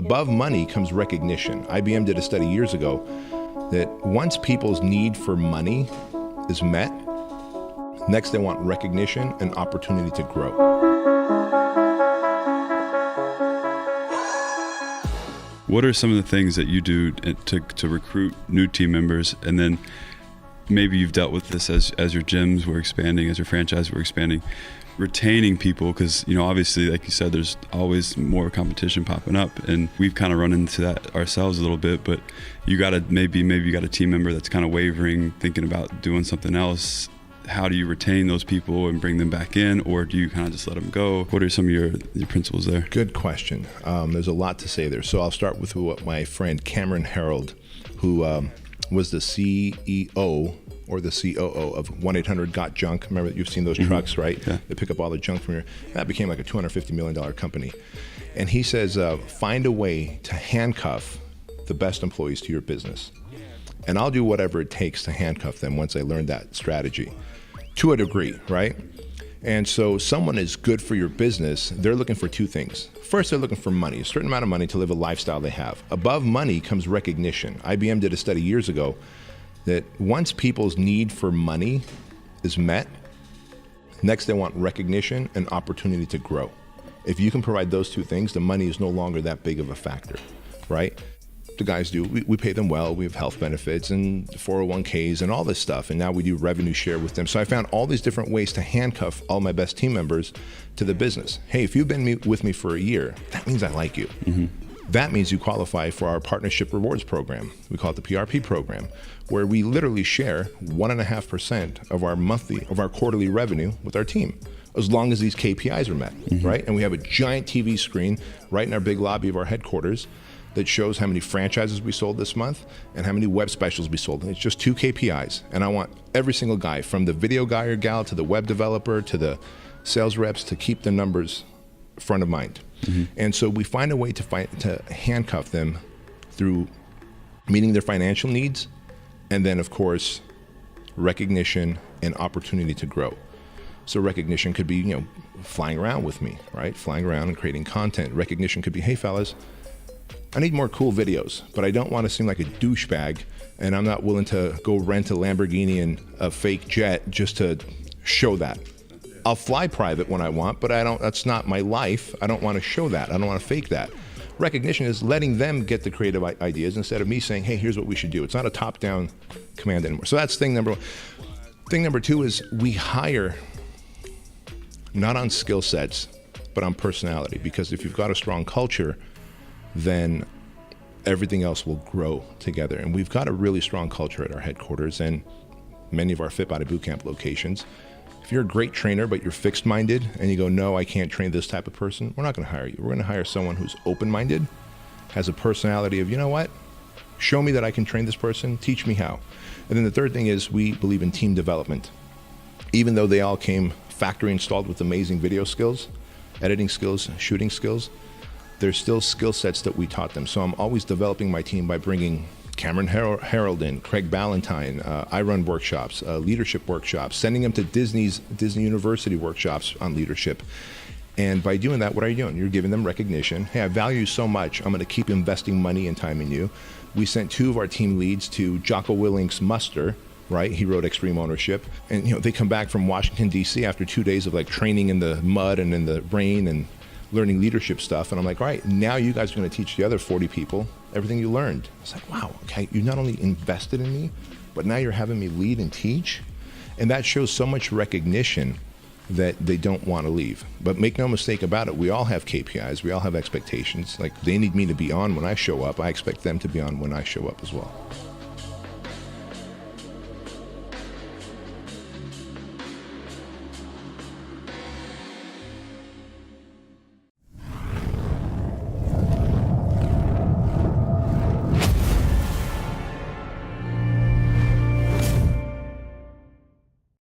Above money comes recognition. IBM did a study years ago that once people's need for money is met, next they want recognition and opportunity to grow. What are some of the things that you do to recruit new team members? And then maybe you've dealt with this as your gyms were expanding, as your franchise were expanding, retaining people, because obviously, like you said, there's always more competition popping up, and we've kind of run into that ourselves a little bit. But you got to maybe you got a team member that's kind of wavering, thinking about doing something else. How do you retain those people and bring them back in, or do you kind of just let them go? What are some of your principles there? Good question. There's a lot to say there. So I'll start with what my friend Cameron Herold, who was the CEO or the COO of 1-800-GOT-JUNK. Remember, you've seen those trucks, right? Yeah. They pick up all the junk from here. That became like a $250 million company. And he says, find a way to handcuff the best employees to your business. And I'll do whatever it takes to handcuff them once I learn that strategy, to a degree, right? And so someone is good for your business, they're looking for two things. First, they're looking for money, a certain amount of money to live a lifestyle they have. Above money comes recognition. IBM did a study years ago that once people's need for money is met, next they want recognition and opportunity to grow. If you can provide those two things, the money is no longer that big of a factor, right? The guys do, we pay them well, we have health benefits and 401ks and all this stuff, and now we do revenue share with them. So I found all these different ways to handcuff all my best team members to the business. Hey, if you've been with me for a year, that means I like you. Mm-hmm. That means you qualify for our partnership rewards program. We call it the PRP program, where we literally share 1.5% of our quarterly revenue with our team, as long as these KPIs are met, mm-hmm. right? And we have a giant TV screen right in our big lobby of our headquarters that shows how many franchises we sold this month and how many web specials we sold. And it's just 2 KPIs. And I want every single guy, from the video guy or gal to the web developer to the sales reps, to keep the numbers front of mind. Mm-hmm. And so we find a way to handcuff them through meeting their financial needs, and then of course, recognition and opportunity to grow. So recognition could be, flying around with me, right? Flying around and creating content. Recognition could be, hey fellas, I need more cool videos, but I don't want to seem like a douchebag, and I'm not willing to go rent a Lamborghini and a fake jet just to show that. I'll fly private when I want, but that's not my life. I don't want to show that. I don't want to fake that. Recognition is letting them get the creative ideas instead of me saying, hey, here's what we should do. It's not a top-down command anymore. So that's thing number one. Thing number two is we hire not on skill sets, but on personality, because if you've got a strong culture, then everything else will grow together. And we've got a really strong culture at our headquarters and many of our Fit Body Bootcamp locations. If you're a great trainer, but you're fixed-minded and you go, no, I can't train this type of person, we're not going to hire you. We're going to hire someone who's open-minded, has a personality of, you know what, show me that I can train this person, teach me how. And then the third thing is we believe in team development. Even though they all came factory installed with amazing video skills, editing skills, shooting skills, there's still skill sets that we taught them. So I'm always developing my team by bringing Cameron Herold in, Craig Ballantyne. I run workshops, leadership workshops, sending them to Disney University workshops on leadership. And by doing that, what are you doing? You're giving them recognition. Hey, I value you so much. I'm going to keep investing money and time in you. We sent 2 of our team leads to Jocko Willink's muster, right? He wrote Extreme Ownership. And they come back from Washington, D.C. after 2 days of training in the mud and in the rain and learning leadership stuff. And I'm like, all right, now you guys are going to teach the other 40 people everything you learned. It's like, wow, okay, you not only invested in me, but now you're having me lead and teach. And that shows so much recognition that they don't want to leave. But make no mistake about it, we all have KPIs, we all have expectations. They need me to be on when I show up. I expect them to be on when I show up as well.